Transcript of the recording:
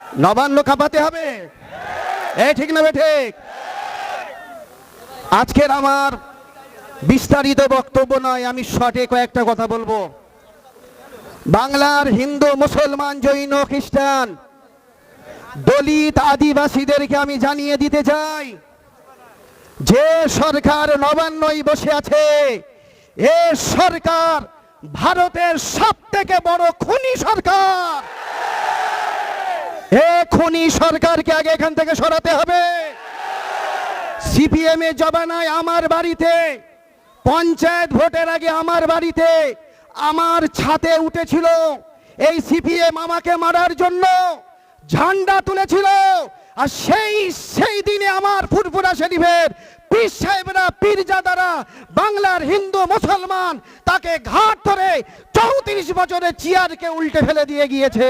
নবান্ন কাঁপাতে হবে, এ ঠিক না ঠিক? আজকের আমার বিস্তারিত বক্তব্য নয়, আমি শর্টে কয়েকটা কথা বলবো। বাংলার হিন্দু, মুসলমান, জৈন, খ্রিস্টান, দলিত, আদিবাসীদেরকে আমি জানিয়ে দিতে চাই, যে সরকার নবান্নই বসে আছে, এ সরকার ভারতের সবথেকে বড় খুনি সরকার। এ খুনি সরকারকে আগে এখান থেকে সরাতে হবে। সিপিএম এর জমানায় আমার বাড়িতে পঞ্চায়েত ভোটের আগে আমার বাড়িতে আমার ছাদে উঠেছিল এই সিপিএম, আমাকে মারার জন্য ঝান্ডা তুলেছিল। আর সেই দিনে আমার ফুরফুরা শরীফের পীর সাহেবরা, পীরজাদারা, বাংলার হিন্দু মুসলমান তাকে ঘাট ধরে 34 বছরের চেয়ারকে উল্টে ফেলে দিয়ে গিয়েছে।